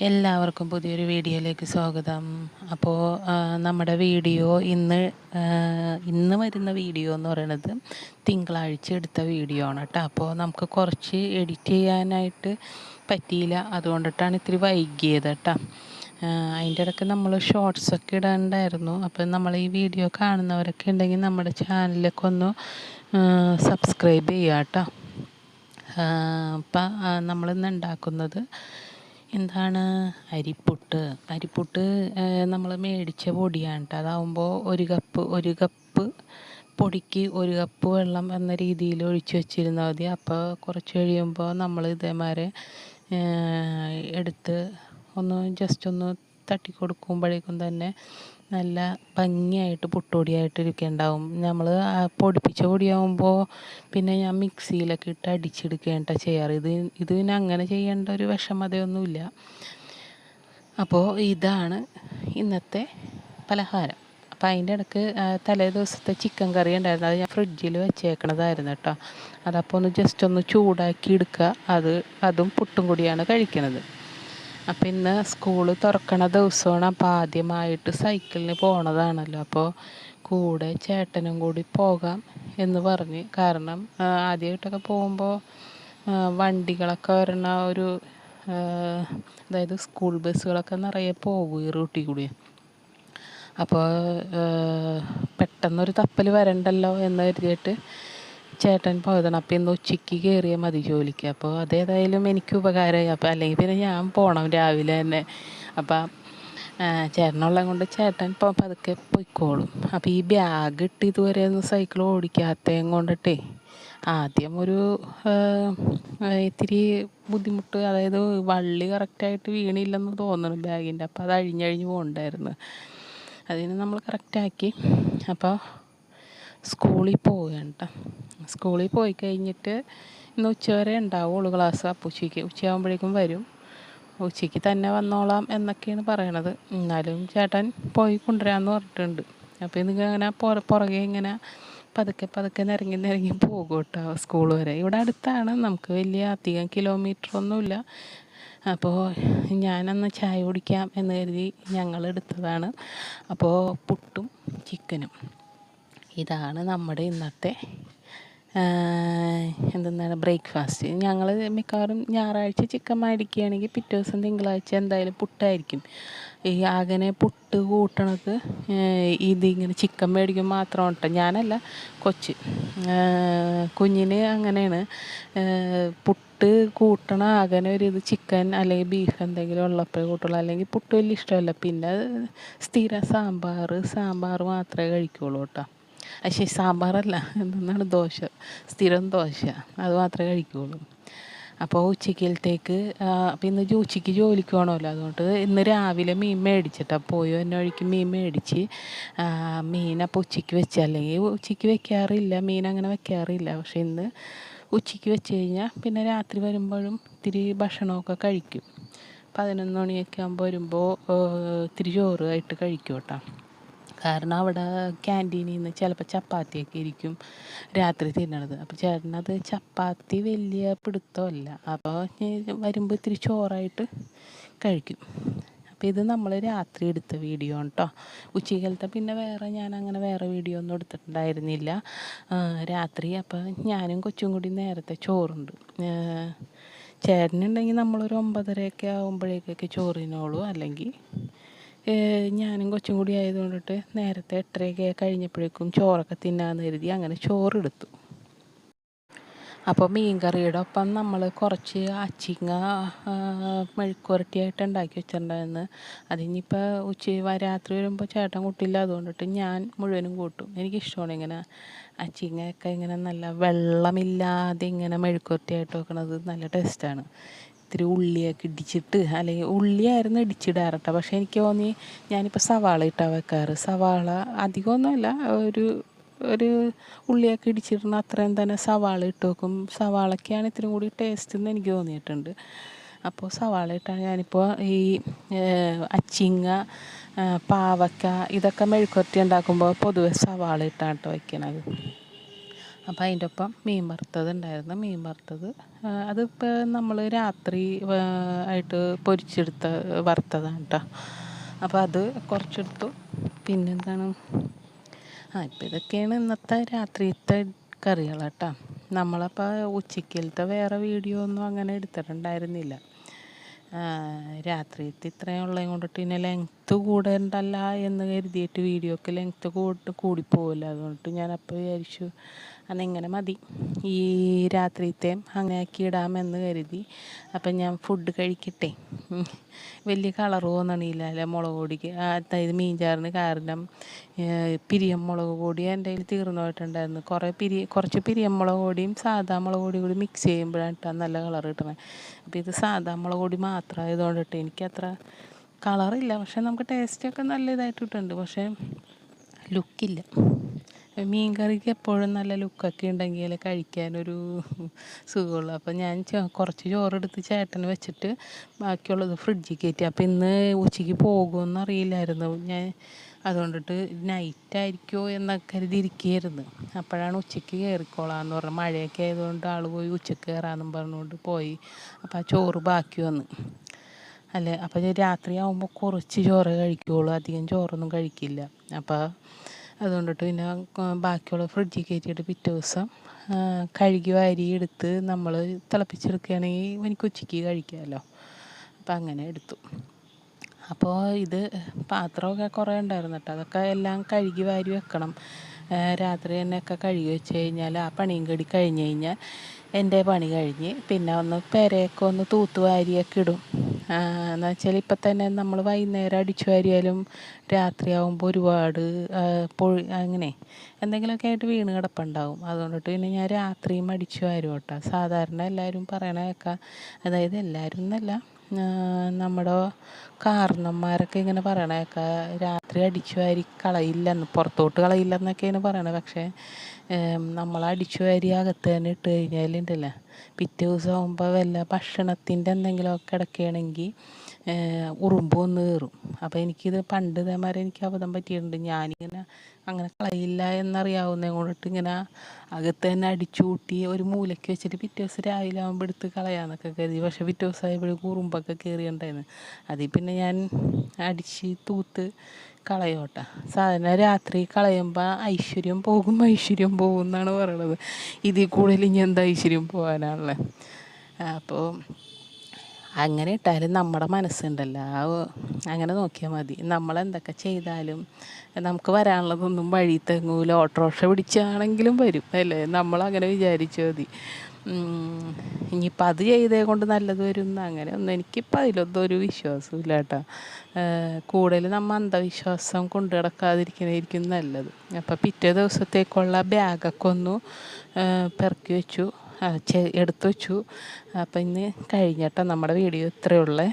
എല്ലാവർക്കും പുതിയൊരു വീഡിയോയിലേക്ക് സ്വാഗതം. അപ്പോൾ നമ്മുടെ വീഡിയോ ഇന്ന് വരുന്ന വീഡിയോ എന്ന് പറയുന്നത് തിങ്കളാഴ്ച എടുത്ത വീഡിയോ ആണ് കേട്ടോ. അപ്പോൾ നമുക്ക് കുറച്ച് എഡിറ്റ് ചെയ്യാനായിട്ട് പറ്റിയില്ല, അതുകൊണ്ടിട്ടാണ് ഇത്തിരി വൈകിയത് കേട്ടോ. അതിൻ്റെ ഇടയ്ക്ക് നമ്മൾ ഷോർട്സൊക്കെ ഇടാനുണ്ടായിരുന്നു. അപ്പം നമ്മൾ ഈ വീഡിയോ കാണുന്നവരൊക്കെ ഉണ്ടെങ്കിൽ നമ്മുടെ ചാനലിലൊക്കെ ഒന്ന് സബ്സ്ക്രൈബ് ചെയ്യുക കേട്ടോ. അപ്പം നമ്മളിന്ന് ഉണ്ടാക്കുന്നത് എന്താണ്, അരിപ്പുട്ട് നമ്മൾ മേടിച്ച പൊടിയാണ് കേട്ടോ. അതാവുമ്പോൾ ഒരു കപ്പ് പൊടിക്ക് 1 കപ്പ് വെള്ളം എന്ന രീതിയിൽ ഒഴിച്ച് വെച്ചിരുന്നാൽ മതി. അപ്പോൾ കുറച്ച് കഴിയുമ്പോൾ നമ്മൾ ഇതേമാതിരി എടുത്ത് ജസ്റ്റ് ഒന്ന് തട്ടി കൊടുക്കുമ്പോഴേക്കും തന്നെ നല്ല ഭംഗിയായിട്ട് പുട്ടുപൊടിയായിട്ട് ഇരിക്കുന്നുണ്ടാവും. നമ്മൾ പൊടിപ്പിച്ച പൊടിയാകുമ്പോൾ പിന്നെ ഞാൻ മിക്സിയിലൊക്കെ ഇട്ട് അടിച്ചെടുക്കേണ്ട ചെയ്യാറ്. ഇത് പിന്നെ അങ്ങനെ ചെയ്യേണ്ട ഒരു വിഷമതയൊന്നുമില്ല. അപ്പോൾ ഇതാണ് ഇന്നത്തെ പലഹാരം. അപ്പോൾ അതിൻ്റെ ഇടയ്ക്ക് തലേ ദിവസത്തെ ചിക്കൻ കറി ഉണ്ടായിരുന്നു, അത് ഞാൻ ഫ്രിഡ്ജിൽ വെച്ചേക്കണതായിരുന്നു കേട്ടോ. അതപ്പോൾ ജസ്റ്റ് ഒന്ന് ചൂടാക്കി എടുക്കുക. അതും പുട്ടും കൂടിയാണ് കഴിക്കണത്. അപ്പം ഇന്ന് സ്കൂൾ തുറക്കണ ദിവസമാണ്. അപ്പോൾ ആദ്യമായിട്ട് സൈക്കിളിന് പോണതാണല്ലോ. അപ്പോൾ കൂടെ ചേട്ടനും കൂടി പോകാം എന്ന് പറഞ്ഞ്. കാരണം ആദ്യമായിട്ടൊക്കെ പോകുമ്പോൾ വണ്ടികളൊക്കെ വരണ ഒരു അതായത് സ്കൂൾ ബസ്സുകളൊക്കെ നിറയെ പോകും ഈ റൂട്ടിൽ കൂടി. അപ്പോൾ പെട്ടെന്നൊരു തപ്പൽ വരണ്ടല്ലോ എന്ന് കരുതിയിട്ട് ചേട്ടൻ പോയതാണ്. അപ്പോൾ ഇന്ന് ഉച്ചയ്ക്ക് കയറിയാൽ മതി ജോലിക്ക്. അപ്പോൾ അതേതായാലും എനിക്ക് ഉപകാരമായി. അപ്പോൾ അല്ലെങ്കിൽ പിന്നെ ഞാൻ പോകണം രാവിലെ തന്നെ. അപ്പം ചേട്ടനുള്ള കൊണ്ട് ചേട്ടൻ ഇപ്പോൾ പതുക്കെ പൊയ്ക്കോളും. അപ്പോൾ ഈ ബാഗ് ഇട്ട് ഇതുവരെ ഒന്നും സൈക്കിൾ ഓടിക്കാത്തതും കൊണ്ടിട്ടേ ആദ്യം ഒരു ഇത്തിരി ബുദ്ധിമുട്ട്, അതായത് വള്ളി കറക്റ്റായിട്ട് വീണില്ലെന്ന് തോന്നുന്നു ബാഗിൻ്റെ. അപ്പോൾ അത് അഴിഞ്ഞഴിഞ്ഞ് പോകണ്ടായിരുന്നു. അതിന് നമ്മൾ കറക്റ്റാക്കി. അപ്പോൾ സ്കൂളിൽ പോവുകയാണ് കേട്ടോ. സ്കൂളിൽ പോയി കഴിഞ്ഞിട്ട് ഇന്ന് ഉച്ചവരെ ഉണ്ടാവുള്ളൂ ക്ലാസ്. അപ്പോൾ ഉച്ചയാകുമ്പോഴേക്കും വരും. ഉച്ചയ്ക്ക് തന്നെ വന്നോളാം എന്നൊക്കെയാണ് പറയണത്. എന്നാലും ചേട്ടൻ പോയി കൊണ്ടുവരാമെന്ന് പറഞ്ഞിട്ടുണ്ട്. അപ്പോൾ ഇതിങ്ങനെ പുറകെ ഇങ്ങനെ പതുക്കെ നിരങ്ങി പോകും കേട്ടോ സ്കൂൾ വരെ. ഇവിടെ അടുത്താണ്, നമുക്ക് വലിയ അധികം കിലോമീറ്ററൊന്നുമില്ല. അപ്പോൾ ഞാനന്ന് ചായ കുടിക്കാം എന്ന് കരുതി ഞങ്ങൾ എടുത്തതാണ്. അപ്പോൾ പുട്ടും ചിക്കനും. ഇതാണ് നമ്മുടെ ഇന്നത്തെ എന്താണ് ബ്രേക്ക്ഫാസ്റ്റ്. ഞങ്ങൾ മിക്കവാറും ഞായറാഴ്ച ചിക്കൻ മേടിക്കുകയാണെങ്കിൽ പിറ്റേ ദിവസം തിങ്കളാഴ്ച എന്തായാലും പുട്ടായിരിക്കും. ഈ ആകനെ പുട്ട് കൂട്ടണത് ഇതിങ്ങനെ ചിക്കൻ മേടിക്കുമ്പോൾ മാത്രം കേട്ടോ. ഞാനല്ല, കുഞ്ഞിന് അങ്ങനെയാണ്. പുട്ട് കൂട്ടണ ആകനെ ഇത് ചിക്കൻ അല്ലെങ്കിൽ ബീഫ് എന്തെങ്കിലും ഉള്ളപ്പോൾ കൂട്ടുള്ളൂ. അല്ലെങ്കിൽ പുട്ട് വലിയ ഇഷ്ടമല്ല. പിന്നെ സ്ഥിരം സാമ്പാർ മാത്രമേ കഴിക്കുള്ളൂ കേട്ടോ. സാമ്പാറല്ല, എന്താണ്, സ്ഥിരം ദോശ, അത് മാത്രമേ കഴിക്കുകയുള്ളൂ. അപ്പോൾ ഉച്ചക്കലത്തേക്ക് അപ്പോൾ ഇന്ന് ഉച്ചയ്ക്ക് ജോലിക്ക് പോകണമല്ലോ. അതുകൊണ്ട് ഇന്ന് രാവിലെ മീൻ മേടിച്ചിട്ടാണ് പോയി. എന്നെ വഴിക്ക് മീൻ മേടിച്ച് മീൻ അപ്പോൾ ഉച്ചയ്ക്ക് വെച്ച്, അല്ലെങ്കിൽ ഉച്ചയ്ക്ക് വെക്കാറില്ല മീൻ, അങ്ങനെ വെക്കാറില്ല. പക്ഷെ ഇന്ന് ഉച്ചയ്ക്ക് വെച്ച് കഴിഞ്ഞാൽ പിന്നെ രാത്രി വരുമ്പോഴും ഇത്തിരി ഭക്ഷണമൊക്കെ കഴിക്കും. 11 മണിയൊക്കെ ആകുമ്പോൾ വരുമ്പോൾ ഇത്തിരി ചോറുമായിട്ട് കഴിക്കും കേട്ടോ. കാരണം അവിടെ ക്യാൻറ്റീനിൽ നിന്ന് ചിലപ്പോൾ ചപ്പാത്തിയൊക്കെ ഇരിക്കും രാത്രി തിന്നണത്. അപ്പോൾ ചേട്ടനത് ചപ്പാത്തി വലിയ പിടുത്തമല്ല. അപ്പോൾ വരുമ്പോൾ ഇത്തിരി ചോറായിട്ട് കഴിക്കും. അപ്പോൾ ഇത് നമ്മൾ രാത്രി എടുത്ത വീഡിയോ ആണ് കേട്ടോ. ഉച്ചക്കലത്തെ പിന്നെ ഞാനങ്ങനെ വേറെ വീഡിയോ ഒന്നും എടുത്തിട്ടുണ്ടായിരുന്നില്ല. രാത്രി അപ്പോൾ ഞാനും കൊച്ചും കൂടി നേരത്തെ ചോറുണ്ട്. ചേട്ടനുണ്ടെങ്കിൽ നമ്മളൊരു 9:30 ആകുമ്പോഴേക്കൊക്കെ ചോറിനോളൂ. അല്ലെങ്കിൽ ഞാനും കൊച്ചും കൂടി ആയതുകൊണ്ടിട്ട് നേരത്തെ 8:30 കഴിഞ്ഞപ്പോഴേക്കും ചോറൊക്കെ തിന്നാന്ന് കരുതി അങ്ങനെ ചോറെടുത്തു. അപ്പോൾ മീൻ കറിയുടെ ഒപ്പം നമ്മൾ കുറച്ച് അച്ചിങ്ങ മെഴുക്കുവരട്ടിയായിട്ട് ഉണ്ടാക്കി വെച്ചിട്ടുണ്ടായിരുന്നു. അതിനിപ്പോൾ രാത്രി വരുമ്പോൾ ചേട്ടൻ കൂട്ടില്ല, അതുകൊണ്ടിട്ട് ഞാൻ മുഴുവനും കൂട്ടും. എനിക്കിഷ്ടമാണ് ഇങ്ങനെ അച്ചിങ്ങയൊക്കെ ഇങ്ങനെ നല്ല വെള്ളമില്ലാതെ ഇങ്ങനെ മെഴുക്കുവരട്ടിയായിട്ട് വെക്കണത് നല്ല ടേസ്റ്റാണ്. ഇത്തിരി ഉള്ളിയൊക്കെ ഇടിച്ചിട്ട്, അല്ലെങ്കിൽ ഉള്ളിയായിരുന്നു ഇടിച്ചിടാറ് കേട്ടോ. പക്ഷേ എനിക്ക് തോന്നി ഞാനിപ്പോൾ സവാള ഇട്ടാണ് വെക്കാറ്. സവാള അധികമൊന്നുമല്ല, ഒരു ഉള്ളിയൊക്കെ ഇടിച്ചിടുന്ന അത്രയും തന്നെ സവാള ഇട്ട് വെക്കും. സവാളയ്ക്കാണ് ഇത്തിരി കൂടി ടേസ്റ്റ് എന്ന് എനിക്ക് തോന്നിയിട്ടുണ്ട്. അപ്പോൾ സവാള ഇട്ടാണ് ഞാനിപ്പോൾ ഈ അച്ചിങ്ങ, പാവയ്ക്ക ഇതൊക്കെ മെഴുക്കുവരട്ടി ഉണ്ടാക്കുമ്പോൾ പൊതുവെ സവാള ഇട്ടാണ് കേട്ടോ വയ്ക്കണത്. അപ്പം അതിൻ്റെ ഒപ്പം മീൻ വറുത്തത് ഉണ്ടായിരുന്നു. മീൻ വറുത്തത് അതിപ്പോൾ നമ്മൾ രാത്രി ആയിട്ട് പൊരിച്ചെടുത്ത വറുത്തതാണ് കേട്ടോ. അപ്പോൾ അത് കുറച്ചെടുത്തു. പിന്നെന്താണ്, ഇപ്പം ഇതൊക്കെയാണ് ഇന്നത്തെ രാത്രിയത്തെ കറികൾ കേട്ടോ. നമ്മളപ്പോൾ ഉച്ചക്കലത്തെ വേറെ വീഡിയോ ഒന്നും അങ്ങനെ എടുത്തിട്ടുണ്ടായിരുന്നില്ല. രാത്രിയത്തെ ഇത്രയും ഉള്ളത് കൊണ്ടിട്ട് പിന്നെ ലെങ്ത്ത് കൂടണ്ടല്ല എന്ന് കരുതിയിട്ട് വീഡിയോക്ക് ലെങ്ത്ത് കൂടിപ്പോവില്ല. അതുകൊണ്ടിട്ട് ഞാനപ്പോൾ വിചാരിച്ചു അന്നിങ്ങനെ മതി, ഈ രാത്രിയത്തെയും അങ്ങനെ ആക്കി ഇടാമെന്ന് കരുതി. അപ്പം ഞാൻ ഫുഡ് കഴിക്കട്ടെ. വലിയ കളർ തോന്നണില്ല അല്ലേ മുളക് പൊടിക്ക്, അതായത് മീൻചാറിന്. കാരണം പിരിയം മുളക് പൊടി എൻ്റെ കയ്യിൽ തീർന്നു പോയിട്ടുണ്ടായിരുന്നു. കുറച്ച് പിരിയം മുളക് പൊടിയും സാധാ മുളക് പൊടിയും കൂടി മിക്സ് ചെയ്യുമ്പോഴാണ് ഇട്ടാൽ നല്ല കളർ കിട്ടണത്. അപ്പോൾ ഇത് സാധാ മുളക് പൊടി മാത്രമായതുകൊണ്ടിട്ട് എനിക്കത്ര കളറില്ല. പക്ഷെ നമുക്ക് ടേസ്റ്റൊക്കെ നല്ല ഇതായിട്ട് കിട്ടുന്നുണ്ട്. പക്ഷേ ലുക്കില്ല. മീൻ കറിക്ക് എപ്പോഴും നല്ല ലുക്കൊക്കെ ഉണ്ടെങ്കിൽ കഴിക്കാനൊരു സുഖമുള്ളൂ. അപ്പം ഞാൻ കുറച്ച് ചോറെടുത്ത് ചേട്ടന് വെച്ചിട്ട് ബാക്കിയുള്ളത് ഫ്രിഡ്ജിൽ കയറ്റി. അപ്പം ഇന്ന് ഉച്ചയ്ക്ക് പോകുമെന്ന് അറിയില്ലായിരുന്നു ഞാൻ. അതുകൊണ്ടിട്ട് നൈറ്റായിരിക്കുമോ എന്നൊക്കെ കരുതിയിരിക്കുകയായിരുന്നു. അപ്പോഴാണ് ഉച്ചയ്ക്ക് കയറിക്കോളാമെന്ന് പറഞ്ഞു. മഴയൊക്കെ ആയതുകൊണ്ട് ആൾ പോയി ഉച്ചയ്ക്ക് കയറാമെന്നും പറഞ്ഞുകൊണ്ട് പോയി. അപ്പോൾ ആ ചോറ് ബാക്കി വന്ന് അല്ലേ. അപ്പോൾ രാത്രിയാകുമ്പോൾ കുറച്ച് ചോറ് കഴിക്കുകയുള്ളൂ, അധികം ചോറൊന്നും കഴിക്കില്ല. അപ്പോൾ അതുകൊണ്ടിട്ട് പിന്നെ ബാക്കിയുള്ള ഫ്രിഡ്ജിൽ കയറ്റിയിട്ട് പിറ്റേ ദിവസം കഴുകി വാരി എടുത്ത് നമ്മൾ തിളപ്പിച്ചെടുക്കുകയാണെങ്കിൽ എനിക്ക് ഉച്ചയ്ക്ക് കഴിക്കാമല്ലോ. അപ്പം അങ്ങനെ എടുത്തു. അപ്പോൾ ഇത് പാത്രമൊക്കെ കുറേ ഉണ്ടായിരുന്നു കേട്ടോ. അതൊക്കെ എല്ലാം കഴുകി വാരി വെക്കണം. രാത്രി തന്നെയൊക്കെ കഴുകി വെച്ച് കഴിഞ്ഞാൽ ആ പണിയും കൂടി കഴിഞ്ഞ് കഴിഞ്ഞാൽ എൻ്റെ പണി കഴിഞ്ഞ്. പിന്നെ ഒന്ന് പെരയൊക്കെ ഒന്ന് തൂത്ത് വാരിയൊക്കെ ഇടും. എന്ന് വെച്ചാൽ ഇപ്പം തന്നെ നമ്മൾ വൈകുന്നേരം അടിച്ചു വാരിയാലും രാത്രിയാകുമ്പോൾ ഒരുപാട് അങ്ങനെ എന്തെങ്കിലുമൊക്കെ ആയിട്ട് വീണ് കിടപ്പുണ്ടാവും. അതുകൊണ്ടിട്ട് പിന്നെ ഞാൻ രാത്രിയും അടിച്ചു വാരും കേട്ടോ. സാധാരണ എല്ലാവരും പറയണ കേൾക്കാം, അതായത് എല്ലാവരും എന്നല്ല, നമ്മുടെ കാരണന്മാരൊക്കെ ഇങ്ങനെ പറയണ കേൾക്കാം, രാത്രി അടിച്ചു വാരി കളയില്ലെന്ന്, പുറത്തോട്ട് കളയില്ലെന്നൊക്കെയാണ് പറയണത്. പക്ഷേ നമ്മൾ അടിച്ചു വാരി അകത്ത് തന്നെ ഇട്ട് കഴിഞ്ഞാലുണ്ടല്ലോ, പിറ്റേ ദിവസം ആകുമ്പോൾ വല്ല ഭക്ഷണത്തിൻ്റെ എന്തെങ്കിലുമൊക്കെ കിടക്കുകയാണെങ്കിൽ ഉറുമ്പ് വന്ന് കയറും. അപ്പോൾ എനിക്കിത് പണ്ട് ഇതേമാതിരി എനിക്ക് അബദ്ധം പറ്റിയിട്ടുണ്ട്. ഞാനിങ്ങനെ അങ്ങനെ കളയില്ല എന്നറിയാവുന്നത് കൊണ്ടിട്ട് ഇങ്ങനെ അകത്ത് തന്നെ അടിച്ചു കൂട്ടി ഒരു മൂലയ്ക്ക് വെച്ചിട്ട് പിറ്റേ ദിവസം രാവിലെ ആകുമ്പോൾ എടുത്ത് കളയാമെന്നൊക്കെ കരുതി. പക്ഷേ പിറ്റേ ദിവസം ആയപ്പോഴേക്കും ഉറുമ്പൊക്കെ കയറിയിട്ടുണ്ടായിരുന്നു. അതിൽ പിന്നെ ഞാൻ അടിച്ച് തൂത്ത് കളയോട്ടെ. സാധാരണ രാത്രി കളയുമ്പോൾ ഐശ്വര്യം പോകും എന്നാണ് പറയണത്. ഇതിൽ കൂടുതൽ ഇനി എന്താ ഐശ്വര്യം പോകാനാണല്ലേ. അപ്പോൾ അങ്ങനെ ഇട്ടാലും നമ്മുടെ മനസ്സുണ്ടല്ലോ, അങ്ങനെ നോക്കിയാൽ മതി. നമ്മളെന്തൊക്കെ ചെയ്താലും നമുക്ക് വരാനുള്ളതൊന്നും വഴി തെങ്ങൂല. ഓട്ടോറിക്ഷ പിടിച്ചാണെങ്കിലും വരും അല്ലേ, നമ്മളങ്ങനെ വിചാരിച്ചാൽ മതി. ഇനിയിപ്പോൾ അത് ചെയ്തേ കൊണ്ട് നല്ലത് വരും അങ്ങനെ ഒന്നും എനിക്കിപ്പോൾ അതിലൊന്നും ഒരു വിശ്വാസമില്ല കേട്ടോ. കൂടുതൽ നമ്മൾ അന്ധവിശ്വാസം കൊണ്ടു കിടക്കാതിരിക്കുന്നതായിരിക്കും നല്ലത്. അപ്പോൾ പിറ്റേ ദിവസത്തേക്കുള്ള ബാഗൊക്കെ ഒന്ന് പെറുക്കി വെച്ചു, എടുത്തു വെച്ചു. അപ്പം ഇന്ന് കഴിഞ്ഞിട്ട് നമ്മുടെ വീഡിയോ ഇത്രയേ ഉള്ളേ.